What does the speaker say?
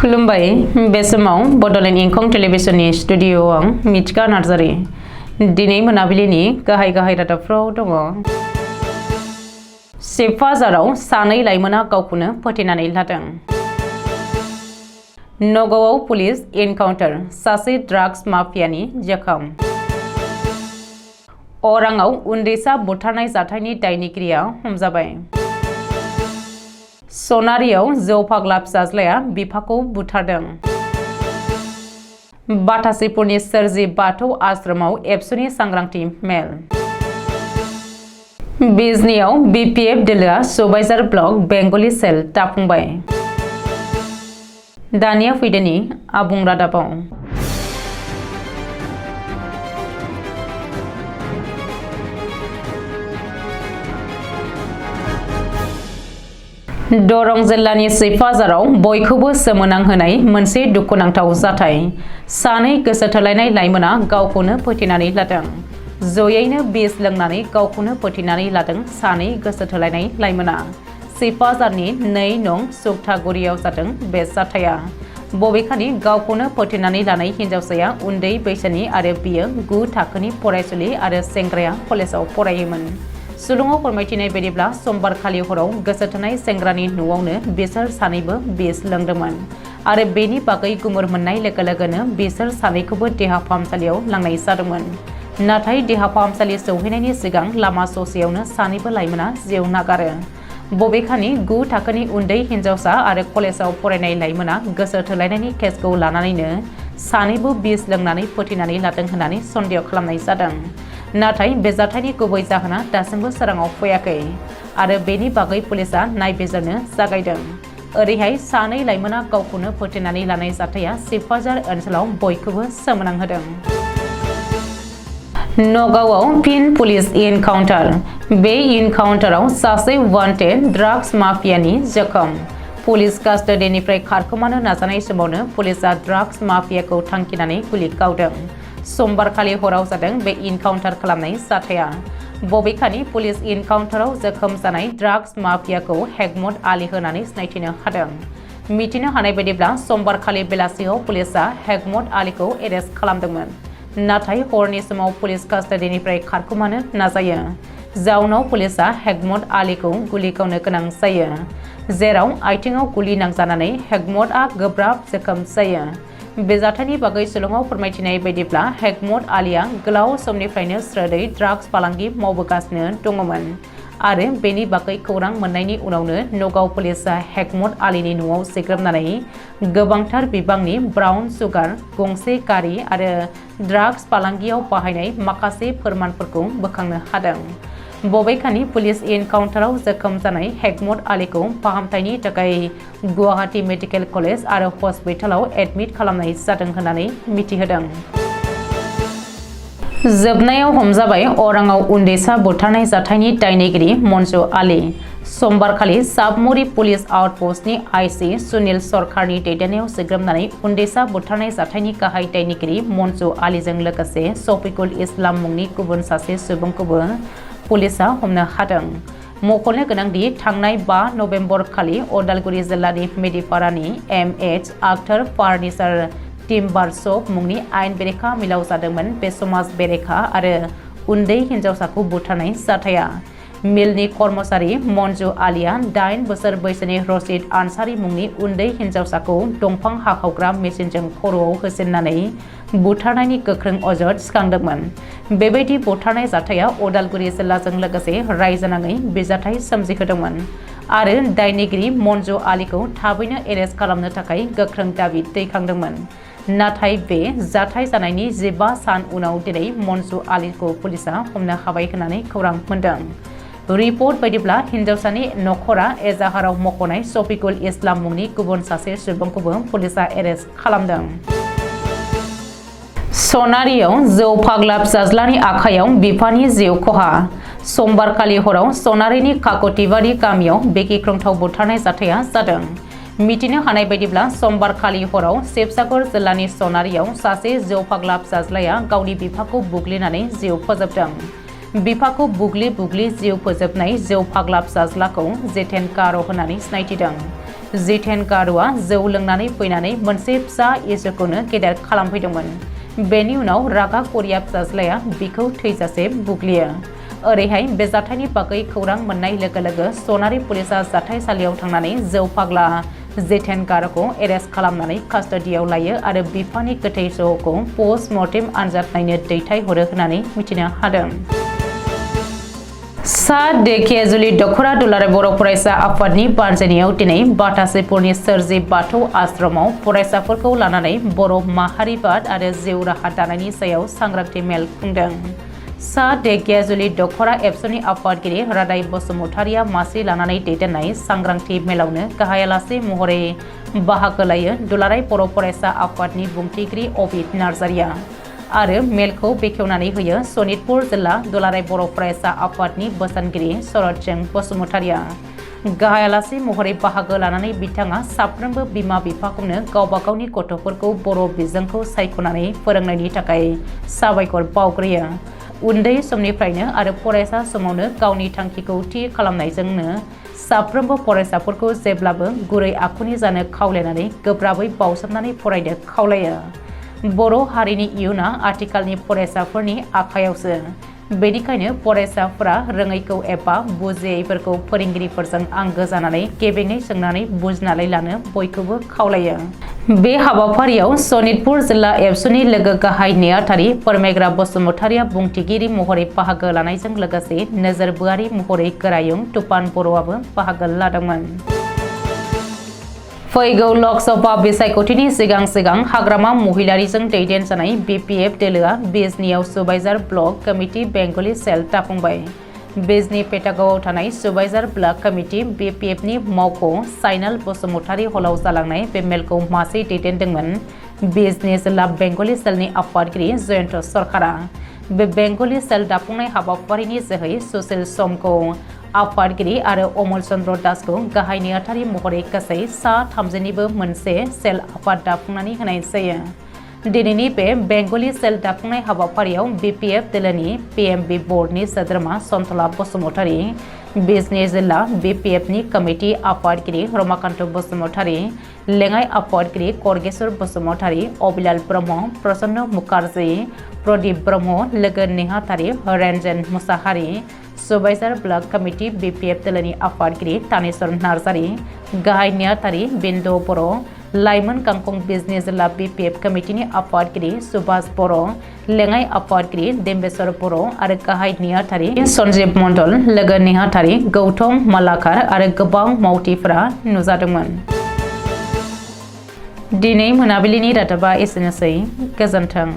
खुलुमबाय बे समाव बडलेण्ड इंखं टेलिभिजननि स्टुडिअ आं मिथिका नार्जारी दिनै मोनाबिलिनि गाहाय रादाबफ्राव दङ। सिपबाजाराव सानै लाइमोना गावखौनो फोथैनानै लादों। नगावआव पुलिस एनकाउन्टार सासे ड्राग्स माफियानि जोखोम। अराङाव उन्दैसा बुथारनाय जाथायनि दायनिगिरिया हमजाबाय। सनारियाव जौ फाग्ला फिसाज्लाया बिफाखौ बुथारदों। बाथासिपुरनि सोरजि बाथौ आश्रमाव एबसुनि सांग्रांथि मेल। बिजनीआव बिपिएफ दोलोआ सुबाइजार ब्लक बेंगली सेल दाफुंबाय। दानिया फैदोनि आबुं रादाबाव। दरं जिल्लानि सिपबाजाराव बयखौबो सोमोनांहोनाय मोनसे दुखुनांथाव जाथाय। सानै गोसो थोलायनाय लाइमोना गावखौनो फोथैनानै लादों। जयैनो बिस लोंनानै गावखौनो फोथैनानै लादों सानै गोसो थोलायनाय लाइमोना। सिपबाजारनि 2 नं सुक्तागुरियाव जादों बे जाथाया। बबेखानि गावखौनो फोथैनानै लानाय हिन्जावसाया उन्दै बैसोनि आरो बियो 9 थाखोनि फरायसुलि आरो सेंग्राया कलेजाव फरायोमोन। सुलुङाव फोरमायथिनाय बायदिब्ला समबारखालि हराव गोसो थोनाय सेंग्रानि न'आवनो बिसोर सानैबो बिस लोंदोंमोन आरो बेनि बागै गुमुर मोननाय लोगो लोगोनो बिसोर सानैखौबो देहा फाहामसालियाव लांनाय जादोंमोन। नाथाय देहा फाहामसालि सौहैनायनि सिगां लामा ससेयावनो सानैबो लाइमोना जिउ नागारो। बबेखानि 9 थाखोनि उन्दै हिन्जावसा आरो कलेजाव फरायनाय लाइमोना गोसो थोलायनायनि केसखौ लानानैनो सानैबो बिस लोंनानै फोथैनानै लादों होननानै सन्देह खालामनाय जादों। नाथाय बे जाथायनि गुबै जाहोना दासिमबो सोराङाव फैयाखै आरो बेनि बागै पुलिसा नायबिजिरनो जागायदों। ओरैहाय सानै लाइमोना गावखौनो फोथैनानै लानाय जाथाया सिपबाजार ओनसोलाव बयखौबो सोमोनांहोदों। नगावआव फिन पुलिस एनकाउन्टार। बे एनकाउन्टाराव सासे वान्टेड ड्राग्स माफियानि जोखोम। पुलिस कास्टडिनिफ्राय खारखोमानो नाजानाय समावनो पुलिसा ड्राग्स माफियाखौ थांखिनानै गुलि गावदों। समबारखालि हराव जादों बे एनकाउन्टार खालामनाय जाथाया। बबेखानि पुलिस एनकाउन्टाराव जोखोम जानाय ड्राग्स माफियाखौ हेकमत आली होनानै सिनायथिनो हादों। मिथिनो हानाय बायदिब्ला समबारखालि बेलासियाव पुलिसा हेकमत आलीखौ एरेस्ट खालामदोंमोन। नाथाय हरनि समाव पुलिस कास्टडिनिफ्राय खारखोमानो नाजायो। जाउनाव पुलिसा हेकमत आलीखौ गुलि गावनो गोनां जायो, जेराव आथिङाव गुलि नांजानानै हेकमतआ गोब्राब जोखोम जायो। बे जाथायनि बागै सुलुङाव फोरमायथिनाय बायदिब्ला हेकमत आलीया गोलाव समनिफ्रायनो स्रोदै ड्राग्स फालांगि मावबोगासिनो दङमोन आरो बेनि बागै खौरां मोननायनि उनावनो नगाव पुलिसा हेकमत आलीनि न'आव सिग्रोमनानै गोबांथार बिबांनि ब्राउन सुगार, गंसे गारि आरो ड्राग्स फालांगियाव बाहायनाय माखासे फोरमानफोरखौ बोखांनो हादों। बबेखानि पुलिस एनकाउन्टाराव जोखोम जानाय हेकमत आलीखौ फाहामथायनि थाखाय गुवाहाटी मेडिकेल कलेज आरो हस्पिटालाव एडमिट खालामनाय जादों होननानै मिथिहोदों। जोबनायाव हमजाबाय अराङाव उन्दैसा बुथारनाय जाथायनि दायनिगिरि मन्जु आली। समबारखालि साबमुरि पुलिस आउटपस्टनि आइसि सुनिल सरकारनि दैदेननायाव सिग्रोमनानै उन्दैसा बुथारनाय जाथायनि गाहाय दायनिगिरि मन्जु आलीजों लोगोसे शफिकुल इस्लाम मुंनि गुबुन सासे सुबुंखौबो पुलिसा हमनो हादों। मख'नो गोनांदि थांनाय 5 नभेम्बर खालि उदालगुरि जिल्लानि मेदिपारानि एमएच आख्तार फार्निचार टिम्बार शप मुंनि आयेन बेरेखा मिलाव जादोंमोन बे समाज बेरेखा आरो उन्दै हिन्जावसाखौ बुथारनाय जाथाया। मिलनि कर्मचारि मन्जु आलीया 8 बोसोर बैसोनि रसिद आनसारी मुंनि उन्दै हिन्जावसाखौ दंफां हाखावग्रा मेसिनजों खर'आव होसिननानै बुथारनायनि गोख्रों अजद थिखांदोंमोन। बेबायदि बुथारनाय जाथाया उदालगुरि जिल्लाजों लोगोसे रायजोनाङै बिजाथाय सोमजिहोदोंमोन आरो दायनिगिरि मन्जु आलीखौ थाबैनो एरेस्ट खालामनो थाखाय गोख्रों दाबि दैखांदोंमोन। नाथाय बे जाथाय जानायनि 15 सान उनाव दिनै मन्जु आलीखौ पुलिसा हमनो हाबाय होननानै खौरां मोन्दों। रिपर्ट बायदिब्ला हिन्जावसानि नखरा एजाहाराव मख'नाय शफिकुल इस्लाम मुंनि गुबुन सासे सुबुंखौबो पुलिसा एरेस्ट खालामदों। सनारियाव जौ फाग्ला फिसाज्लानि आखायाव बिफानि जिउ खहा। समबारखालि हराव सनारिनि काकतिबारि गामियाव बे गिख्रंथाव बुथारनाय जाथाया जादों। मिथिनो हानाय बायदिब्ला समबारखालि हराव शिबसागर जिल्लानि सनारियाव सासे जौ फाग्ला फिसाज्लाया गावनि बिफाखौ बुग्लिनानै जिउ फोजोबदों। बिफाखौ बुग्लि बुग्लि जिउ फोजोबनाय जौ फाग्ला फिसाज्लाखौ जेथेन गार' होननानै सिनायथिदों। जितेन गारुआ जौ लोंनानै फैनानै मोनसे फिसा इसोरखौनो गेदेर खालामफैदोंमोन। बेनि उनाव रागा खरिया फिसाज्लाया बिखौ थैजासे बुग्लियो। ओरैहाय बे जाथायनि बागै खौरां मोननाय लोगो लोगो सनारि पुलिसा जाथायसालियाव थांनानै जौ फाग्ला जितेन गारुखौ एरेस्ट खालामनानै कास्टडियाव लायो आरो बिफानि गोथै सहखौ पस्टमर्टेम आनजाद नायनो दैथायहरो होननानै मिथिनो हादों। सा धेकियाजुलि दख'रा दुलाराय बर' फरायसा आफादनि बानजायनायाव दिनै बाटासिपुरनि सोरजि बाथौ आश्रमाव फरायसाफोरखौ लानानै बर' माहारिबाद आरो जिउ राहा दानायनि सायाव सांग्रांथि मेल खुंदों। सा धेकियाजुलि दख'रा एबसुनि आफादगिरि रादाय बसुमतारिया मासि लानानै दैदेननाय सांग्रांथि मेलावनो गाहाय आलासि महरै बाहागो लायो दुलाराय बर' फरायसा आफादनि बुंथिगिरि अबित नार्जारिया आरो मेलखौ बेखेवनानै होयो सनितपुर जिल्ला दुलाराय बर' फरायसा आफादनि बोसोनगिरि शरतजों बसुमतारिया। गाहाय आलासि महरै बाहागो लानानै बिथाङा साफ्रोमबो बिमा बिफाखौनो गावबा गावनि गथ'फोरखौ बर' बिजोंखौ सायख'नानै फोरोंनायनि थाखाय साबायखर बावग्रोयो। उन्दै समनिफ्रायनो आरो फरायसा समावनो गावनि थांखिखौ थि खालामनायजोंनो साफ्रोमबो फरायसाफोरखौ जेब्लाबो गुरै आखुनि जानो खावलायनानै गोब्राबै बावसोमनानै फरायनो खावलायो। बर' हारिनि इयुना आथिखालनि फरायसाफोरनि आखायावसो। बेनिखायनो फरायसाफोरा रोङैखौ एबा बुजियैफोरखौ फोरोंगिरिफोरजों आंगो जानानै गेबेङै सोंनानै बुजिनानै लानो बयखौबो खावलायो। बे हाबाफारियाव सनितपुर जिल्ला एबसुनि लोगो गाहाय नेहाथारि फोरमायग्रा बसुमतारिया बुंथिगिरि महरै बाहागो लानायजों लोगोसे नोजोरबोआरि महरै गोरायुं तुफान बर'आबो बाहागो लादोंमोन। फैगौ लकसभा बिसायख'थिनि सिगां हाग्रामा महिलारिजों दैदेनजानाय बिपिएफ दोलोआ बिजनीआव सुबाइजार ब्लक कमिटि बेंगली सेल दाफुंबाय। बिजनी पेटागावआव थानाय सुबाइजार ब्लक कमिटि बिपिएफनि मावख' साइनाल बसुमतारी हलाव जालांनाय बे मेलखौ मासि दैदेनदोंमोन बिजनी जिल्ला बेंगली सेलनि आफादगिरि जयन्त सरकारा। बे बेंगली सेल दाफुंनाय हाबाफारिनि जोहै सुशील समखौ आफादगिरि आरो अमल चन्द्र दासखौ गाहाय नेहाथारि महरै गासै सा 30निबो मोनसे सेल आफाद दाफुंनानै होनाय जायो। दिनैनि बे बेंगली सेल दाफुंनाय हाबाफारियाव बिपिएफ दोलोनि पिएमबि बर्डनि सोद्रोमा सन्तला बसुमतारी, बिजनी जिल्ला बिपिएफनि कमिटि आफादगिरि रमाकान्त बसुमतारी, लेङाइ आफादगिरि करगेश्वर बसुमतारी, अबिलाल ब्रह्म, प्रसन्न मुखार्जी, प्रदीप ब्रह्म, लोगो नेहाथारि रन्जन मुसाहारि, सुबाइजार ब्लक कमिटि बिपिएफ दोलोनि आफादगिरि तानेश्वर नार्जारी, गाहाय नेहाथारि बिन्दु बर', लाइमोन गांखं बिजनी जिल्ला बिपिएफ कमिटिनि आफादगिरि सुभाष बर', लेङाइ आफादगिरि देम्बेश्वर बर' आरो गाहाय नेहाथारि सन्जीब मण्डल, लोगो नेहाथारि गौतम मालाकार आरो गोबां मावथिफोरा नुजादोंमोन। दिनै मोनाबिलिनि रादाबा एसेनोसै। गोजोन्थों।